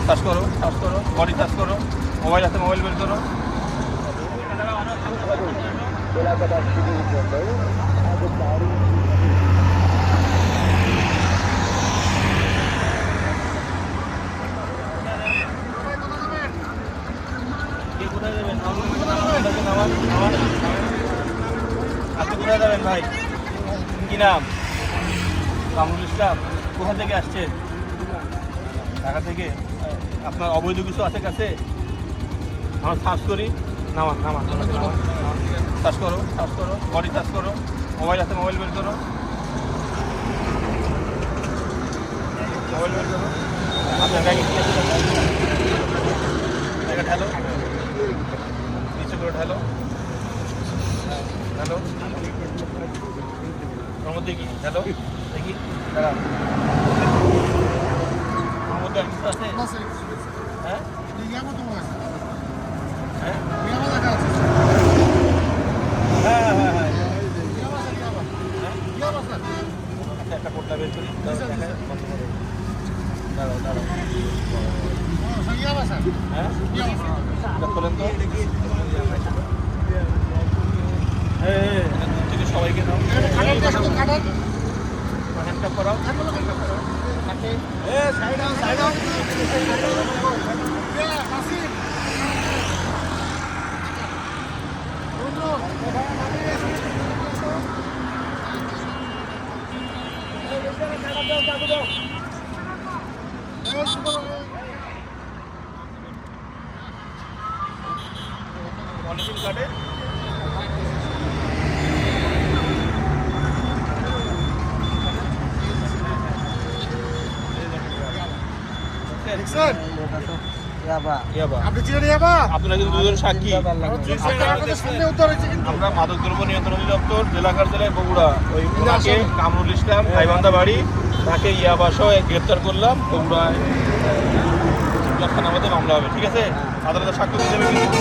Search করো body search করো, mobile আছে মোবাইল বের করো। কোথায় যাবেন? আপনি কোথায় যাবেন ভাই? কি নাম? কামরুল ইসলাম। কোথা থেকে আসছেন? ঢাকা থেকে। আপনার অবৈধ কিছু আছে কাছে? আমার সার্চ করি। নামান সার্চ করো বডি সার্চ করো, মোবাইল আছে মোবাইল বের করো। মোবাইল বের করো। আপনার ব্যাগে কি আছে? ব্যাগে ঢালো, নিচে করে ঢালো। ওর মধ্যে কি ঢালো দেখি। দাঁড়াও, ওর মধ্যে আর কিছু আছে? হ্যাঁ একটা পোটলা বের করি। দাঁড়াও হ্যাঁ বলেন তো। দূর থেকে সবাইকে দাও। একটা করাও। পলিথিন কাটে। আপনারা কিন্তু দুজন সাক্ষী। আমরা মাদক দ্রব্য নিয়ন্ত্রণ অধিদপ্তর জেলা কার্যালয় বগুড়া, ওই ওনাকে কামরুল ইসলাম গাইবান্ধা বাড়ি, তাকে ইয়াবা সহ গ্রেপ্তার করলাম। বগুড়ায় থানার মধ্যে মামলা হবে। ঠিক আছে, আদালতে সাক্ষ্য দিতে হবে কিন্তু।